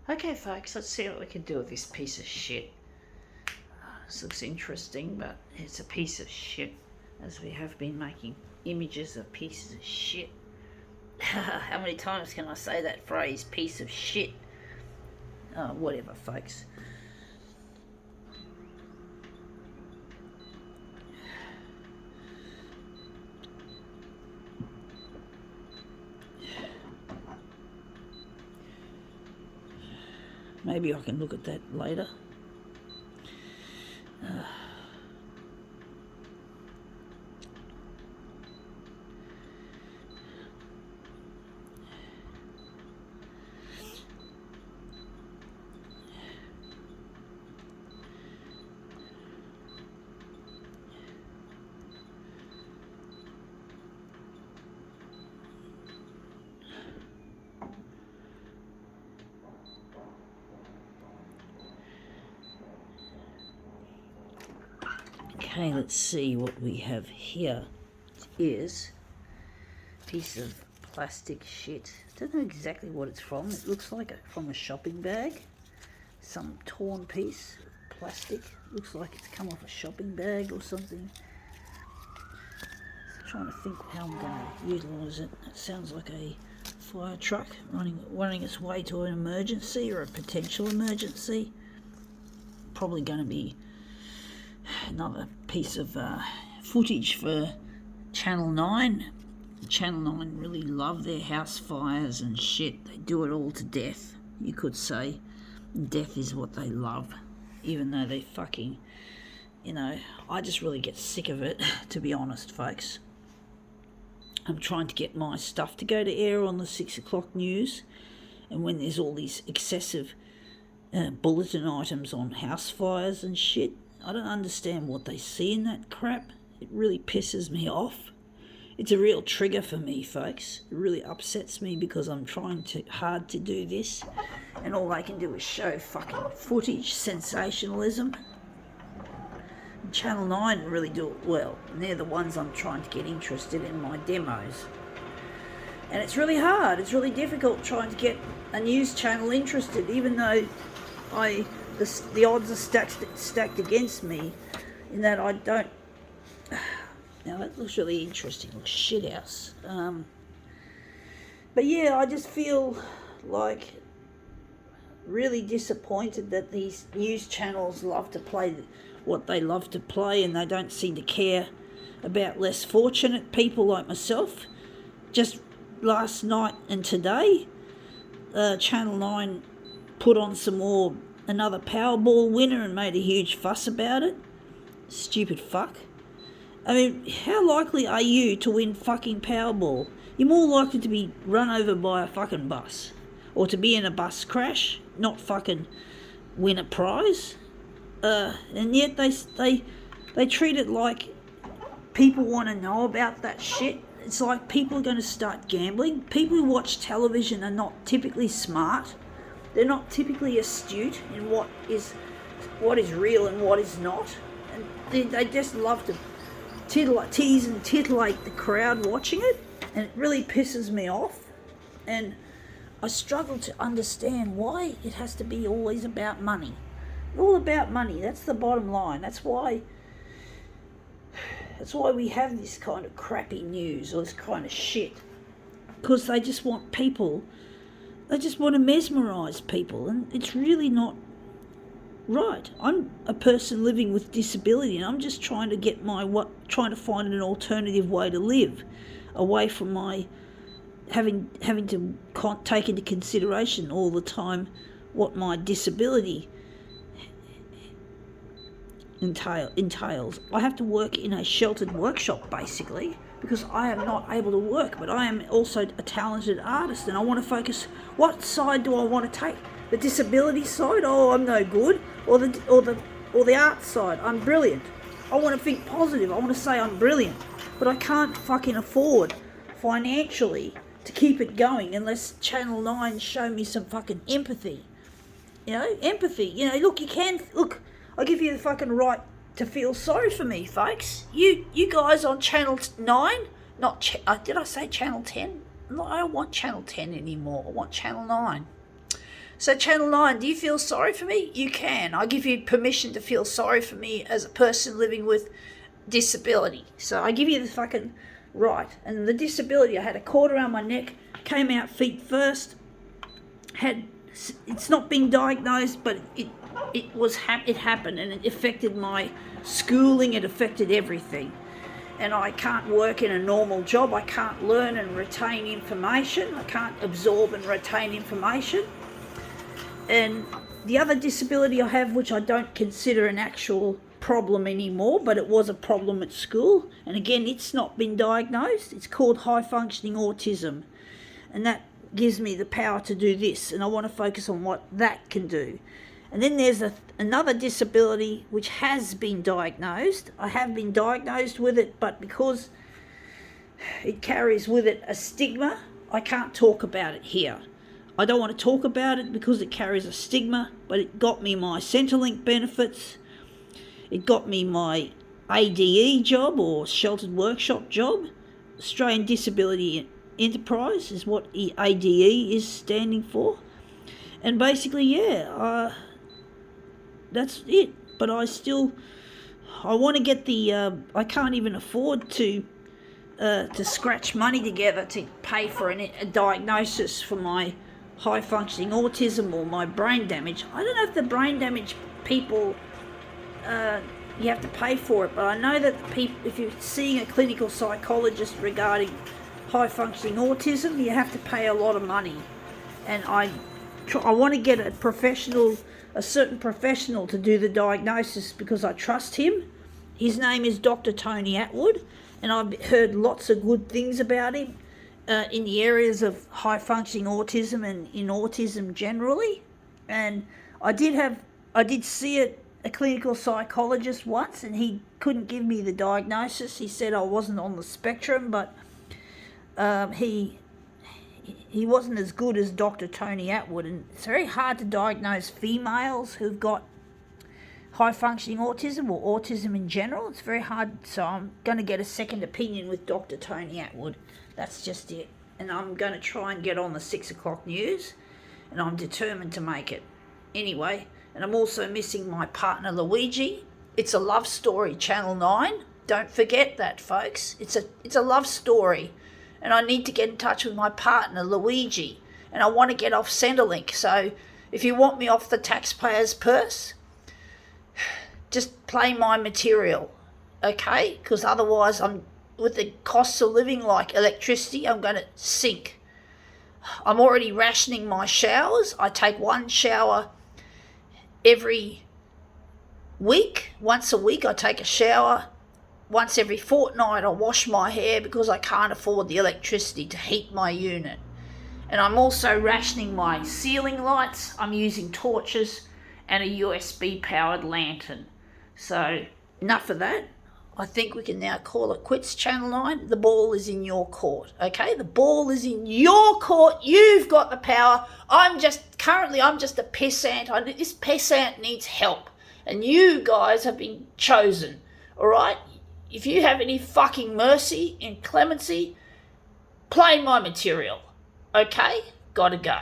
Okay, folks, let's see what we can do with this piece of shit. This looks interesting, but it's a piece of shit, as we have been making images of pieces of shit. How many times can I say that phrase, piece of shit? Oh, whatever, folks. Maybe I can look at that later. Okay, let's see what we have here. It is a piece of plastic shit. I don't know exactly what it's from. It looks like from a shopping bag. Some torn piece of plastic. Looks like it's come off a shopping bag or something. I'm trying to think how I'm going to utilise it. It sounds like a fire truck running its way to an emergency or a potential emergency. Probably going to be another piece of footage for Channel 9. Channel 9 really love their house fires and shit. They do it all to death, you could say. Death is what they love, even though they fucking, I just really get sick of it, to be honest, folks. I'm trying to get my stuff to go to air on the 6 o'clock news, and when there's all these excessive bulletin items on house fires and shit, I don't understand what they see in that crap. It really pisses me off. It's a real trigger for me, folks. It really upsets me because I'm trying hard to do this, and all they can do is show fucking footage, sensationalism. And Channel 9 really do it well, and they're the ones I'm trying to get interested in my demos. And it's really hard. It's really difficult trying to get a news channel interested, even though the odds are stacked against me, in that I don't. Now that looks really interesting. Looks shit house. But yeah, I just feel like really disappointed that these news channels love to play what they love to play, and they don't seem to care about less fortunate people like myself. Just last night and today, Channel 9 put on another Powerball winner and made a huge fuss about it. Stupid fuck. I mean, how likely are you to win fucking Powerball? You're more likely to be run over by a fucking bus, or to be in a bus crash, not fucking win a prize. And yet they treat it like people want to know about that shit. It's like people are going to start gambling. People who watch television are not typically smart. They're not typically astute in what is real and what is not. And they just love to tease and titillate the crowd watching it. And it really pisses me off. And I struggle to understand why it has to be always about money. All about money. That's the bottom line. That's why we have this kind of crappy news, or this kind of shit. Because they just want people... They just want to mesmerise people, and it's really not right. I'm a person living with disability, and I'm just trying to find an alternative way to live, away from my having to take into consideration all the time what my disability entails. I have to work in a sheltered workshop, basically, because I am not able to work, but I am also a talented artist, and I want to focus. What side do I want to take? The disability side? Oh, I'm no good. Or the art side? I'm brilliant. I want to think positive. I want to say I'm brilliant, but I can't fucking afford financially to keep it going unless Channel 9 show me some fucking empathy. Empathy. Look. I give you the fucking right to feel sorry for me, folks. You guys on Channel 9, did I say Channel 10? No, I don't want Channel 10 anymore. I want Channel 9. So Channel 9, do you feel sorry for me? You can. I give you permission to feel sorry for me as a person living with disability. So I give you the fucking right. And the disability, I had a cord around my neck, came out feet first, it's not been diagnosed, but it happened, and it affected my schooling, it affected everything. And I can't work in a normal job, I can't learn and retain information, I can't absorb and retain information. And the other disability I have, which I don't consider an actual problem anymore, but it was a problem at school, and again, it's not been diagnosed, it's called high functioning autism, and that gives me the power to do this, and I want to focus on what that can do. And then there's another disability which has been diagnosed. I have been diagnosed with it, but because it carries with it a stigma, I can't talk about it here. I don't want to talk about it because it carries a stigma, but it got me my Centrelink benefits, it got me my ADE job, or sheltered workshop job. Australian Disability Enterprise is what ADE is standing for. And basically, that's it. But I want to get I can't even afford to scratch money together to pay for a diagnosis for my high functioning autism or my brain damage. I don't know if the brain damage people, you have to pay for it, but I know that if you're seeing a clinical psychologist regarding high functioning autism, you have to pay a lot of money. And I want to get a certain professional to do the diagnosis because I trust him. His name is Dr. Tony Attwood, and I've heard lots of good things about him in the areas of high functioning autism and in autism generally. And I did see a clinical psychologist once, and he couldn't give me the diagnosis. He said I wasn't on the spectrum, but he wasn't as good as Dr. Tony Attwood, and it's very hard to diagnose females who've got high functioning autism or autism in general. It's very hard, so I'm going to get a second opinion with Dr. Tony Attwood. That's just it. And I'm going to try and get on the 6 o'clock news, and I'm determined to make it. Anyway, and I'm also missing my partner Luigi. It's a love story, Channel 9. Don't forget that, folks. It's a love story. And I need to get in touch with my partner, Luigi. And I want to get off Centrelink. So if you want me off the taxpayer's purse, just play my material, okay? Because otherwise, with the costs of living like electricity, I'm going to sink. I'm already rationing my showers. I take one shower every week. Once a week, I take a shower. Once every fortnight, I wash my hair because I can't afford the electricity to heat my unit. And I'm also rationing my ceiling lights. I'm using torches and a USB powered lantern. So enough of that. I think we can now call it quits, Channel 9. The ball is in your court, okay? The ball is in your court. You've got the power. I'm just a pissant. This pissant needs help. And you guys have been chosen, all right? If you have any fucking mercy and clemency, play my material, okay? Gotta go.